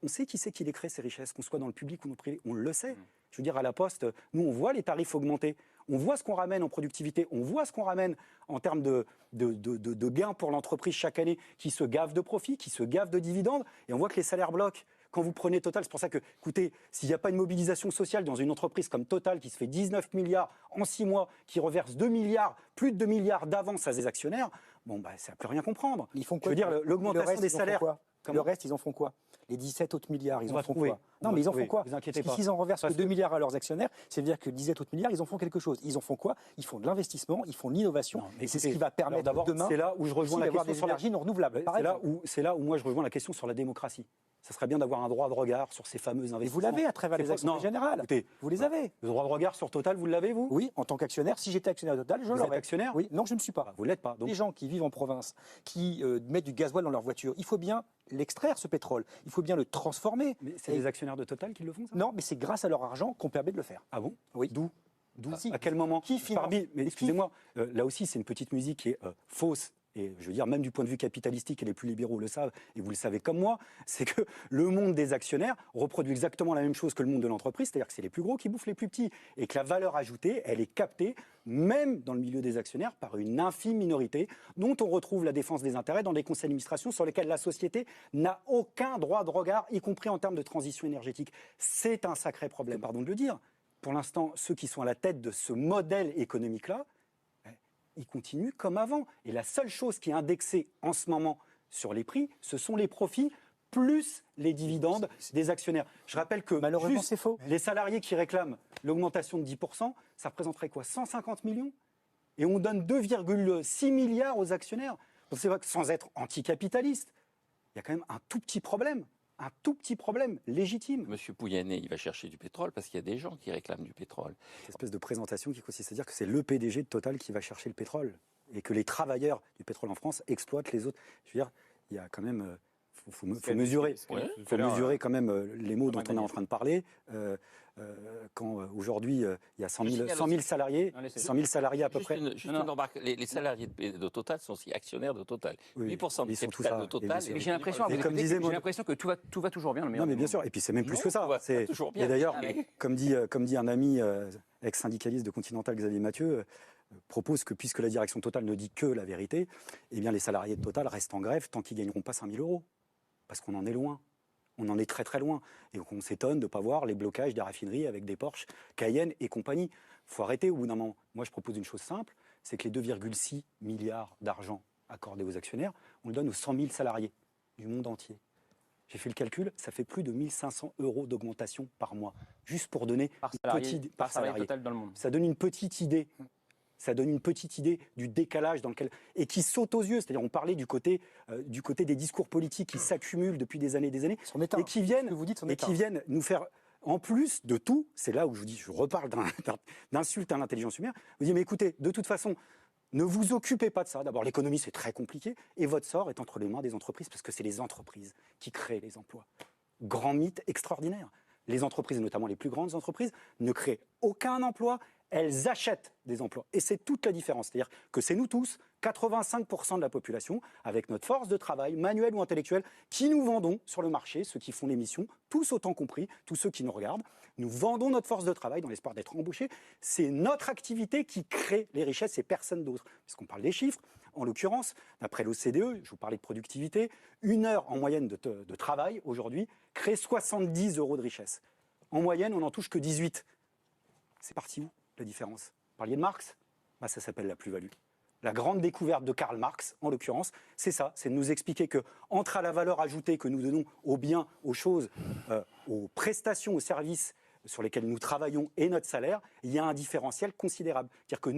on sait qui c'est qui les crée, ces richesses, qu'on soit dans le public ou dans le privé, on le sait. Je veux dire, à la Poste, nous, on voit les tarifs augmenter, on voit ce qu'on ramène en productivité, on voit ce qu'on ramène en termes de gains pour l'entreprise chaque année, qui se gave de profits, qui se gave de dividendes, et on voit que les salaires bloquent. Quand vous prenez Total, c'est pour ça que, écoutez, s'il n'y a pas une mobilisation sociale dans une entreprise comme Total, qui se fait 19 milliards en 6 mois, qui reverse 2 milliards, plus de 2 milliards d'avance à ses actionnaires, bon, bah, ça ne peut rien comprendre. Ils font quoi? Je veux dire, l'augmentation des salaires. Le reste, ils en font quoi? Les 17 autres milliards, ils en font quoi? Non, mais ils en font quoi? Vous inquiétez pas. Parce que s'ils en reversent que 2 milliards à leurs actionnaires, c'est-à-dire que 17 autres milliards, ils en font quelque chose. Ils en font quoi? Ils font de l'investissement, ils font de l'innovation. Et c'est ce qui va permettre demain c'est là où je rejoins la question des énergies non renouvelables. C'est là où moi je rejoins la question sur la démocratie. Ça serait bien d'avoir un droit de regard sur ces fameux investissements. Et vous l'avez à travers les actions générales. Écoutez, vous les avez. Le droit de regard sur Total, vous l'avez, vous? Oui, en tant qu'actionnaire. Si j'étais actionnaire de Total, je l'aurais. Vous êtes actionnaire? Oui, non, je ne suis pas. Vous ne l'êtes pas. Donc... Les gens qui vivent en province, qui mettent du gasoil dans leur voiture, il faut bien l'extraire, ce pétrole. Il faut bien le transformer. Mais c'est les actionnaires de Total qui le font, ça? Non, mais c'est grâce à leur argent qu'on permet de le faire. Ah bon? Oui. D'où? Si. À quel moment? Qui finance? Mais excusez-moi, là aussi, c'est une petite musique qui est fausse. Et je veux dire, même du point de vue capitalistique, et les plus libéraux le savent, et vous le savez comme moi, c'est que le monde des actionnaires reproduit exactement la même chose que le monde de l'entreprise, c'est-à-dire que c'est les plus gros qui bouffent les plus petits, et que la valeur ajoutée, elle est captée, même dans le milieu des actionnaires, par une infime minorité, dont on retrouve la défense des intérêts dans des conseils d'administration sur lesquels la société n'a aucun droit de regard, y compris en termes de transition énergétique. C'est un sacré problème, pardon de le dire. Pour l'instant, ceux qui sont à la tête de ce modèle économique-là, ils continuent comme avant. Et la seule chose qui est indexée en ce moment sur les prix, ce sont les profits plus les dividendes des actionnaires. Je rappelle que malheureusement, c'est faux. Les salariés qui réclament l'augmentation de 10%, ça représenterait quoi? 150 millions? Et on donne 2,6 milliards aux actionnaires. Donc c'est vrai que sans être anticapitaliste, il y a quand même un tout petit problème. Un tout petit problème légitime. Monsieur Pouyanné, il va chercher du pétrole parce qu'il y a des gens qui réclament du pétrole. Cette espèce de présentation qui consiste à dire que c'est le PDG de Total qui va chercher le pétrole et que les travailleurs du pétrole en France exploitent les autres. Je veux dire, il y a quand même... faut mesurer quand même les mots dont on est en train de parler. Quand aujourd'hui, il y a 100 000 salariés, 100 000 salariés à peu près. Juste une remarque, les salariés de Total sont aussi actionnaires de Total. Oui, 8% du capital de Total. Mais j'ai l'impression que tout va toujours bien dans le meilleur. Non, mais bien sûr. Et puis c'est même plus que ça. C'est toujours bien. Et d'ailleurs, comme dit un ami ex-syndicaliste de Continental, Xavier Mathieu, propose que puisque la direction Total ne dit que la vérité, eh bien les salariés de Total restent en grève tant qu'ils ne gagneront pas 5 000 €. Parce qu'on en est loin. On en est très très loin. Et on s'étonne de ne pas voir les blocages des raffineries avec des Porsche, Cayenne et compagnie. Il faut arrêter au bout d'un moment. Moi, je propose une chose simple, c'est que les 2,6 milliards d'argent accordés aux actionnaires, on le donne aux 100 000 salariés du monde entier. J'ai fait le calcul, ça fait plus de 1 500 € d'augmentation par mois. Juste pour donner par salarié Total dans le monde. Ça donne une petite idée. Ça donne une petite idée du décalage dans lequel et qui saute aux yeux. C'est-à-dire, on parlait du côté des discours politiques qui s'accumulent depuis des années et qui viennent nous faire, en plus de tout, c'est là où je vous dis, je reparle d'insulte à l'intelligence humaine. Vous dites, mais écoutez, de toute façon, ne vous occupez pas de ça. D'abord, l'économie, c'est très compliqué, et votre sort est entre les mains des entreprises, parce que c'est les entreprises qui créent les emplois. Grand mythe extraordinaire. Les entreprises, et notamment les plus grandes entreprises, ne créent aucun emploi. Elles achètent des emplois. Et c'est toute la différence. C'est-à-dire que c'est nous tous, 85% de la population, avec notre force de travail, manuelle ou intellectuelle, qui nous vendons sur le marché, ceux qui font l'émission, tous autant compris, tous ceux qui nous regardent, nous vendons notre force de travail dans l'espoir d'être embauchés. C'est notre activité qui crée les richesses et personne d'autre. Puisqu'on parle des chiffres, en l'occurrence, d'après l'OCDE, je vous parlais de productivité, 1 heure en moyenne de travail, aujourd'hui, crée 70 € de richesse. En moyenne, on n'en touche que 18. C'est parti où la différence? Vous parliez de Marx? Bah, ça s'appelle la plus-value. La grande découverte de Karl Marx, en l'occurrence, c'est ça, c'est de nous expliquer que entre la valeur ajoutée que nous donnons aux biens, aux choses, aux prestations, aux services sur lesquels nous travaillons et notre salaire, il y a un différentiel considérable. C'est-à-dire que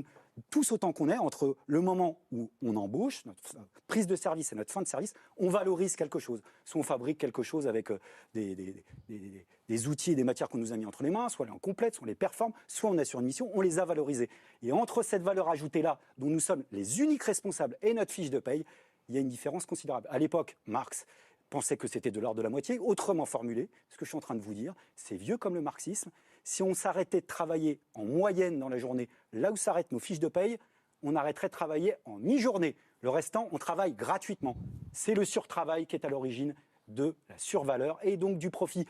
tous autant qu'on est, entre le moment où on embauche, notre prise de service et notre fin de service, on valorise quelque chose. Soit on fabrique quelque chose avec des outils et des matières qu'on nous a mis entre les mains, soit on les complète, soit on les performe, soit on est sur une mission, on les a valorisés. Et entre cette valeur ajoutée-là, dont nous sommes les uniques responsables, et notre fiche de paye, il y a une différence considérable. À l'époque, Marx pensait que c'était de l'ordre de la moitié. Autrement formulé, ce que je suis en train de vous dire, c'est vieux comme le marxisme. Si on s'arrêtait de travailler en moyenne dans la journée, là où s'arrêtent nos fiches de paye, on arrêterait de travailler en mi-journée. Le restant, on travaille gratuitement. C'est le surtravail qui est à l'origine de la survaleur et donc du profit.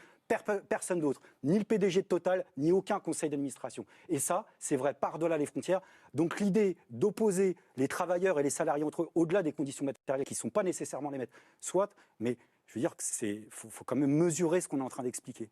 Personne d'autre, ni le PDG de Total, ni aucun conseil d'administration. Et ça, c'est vrai par-delà les frontières. Donc l'idée d'opposer les travailleurs et les salariés entre eux, au-delà des conditions matérielles qui ne sont pas nécessairement les mêmes, soit, mais je veux dire qu'il faut quand même mesurer ce qu'on est en train d'expliquer.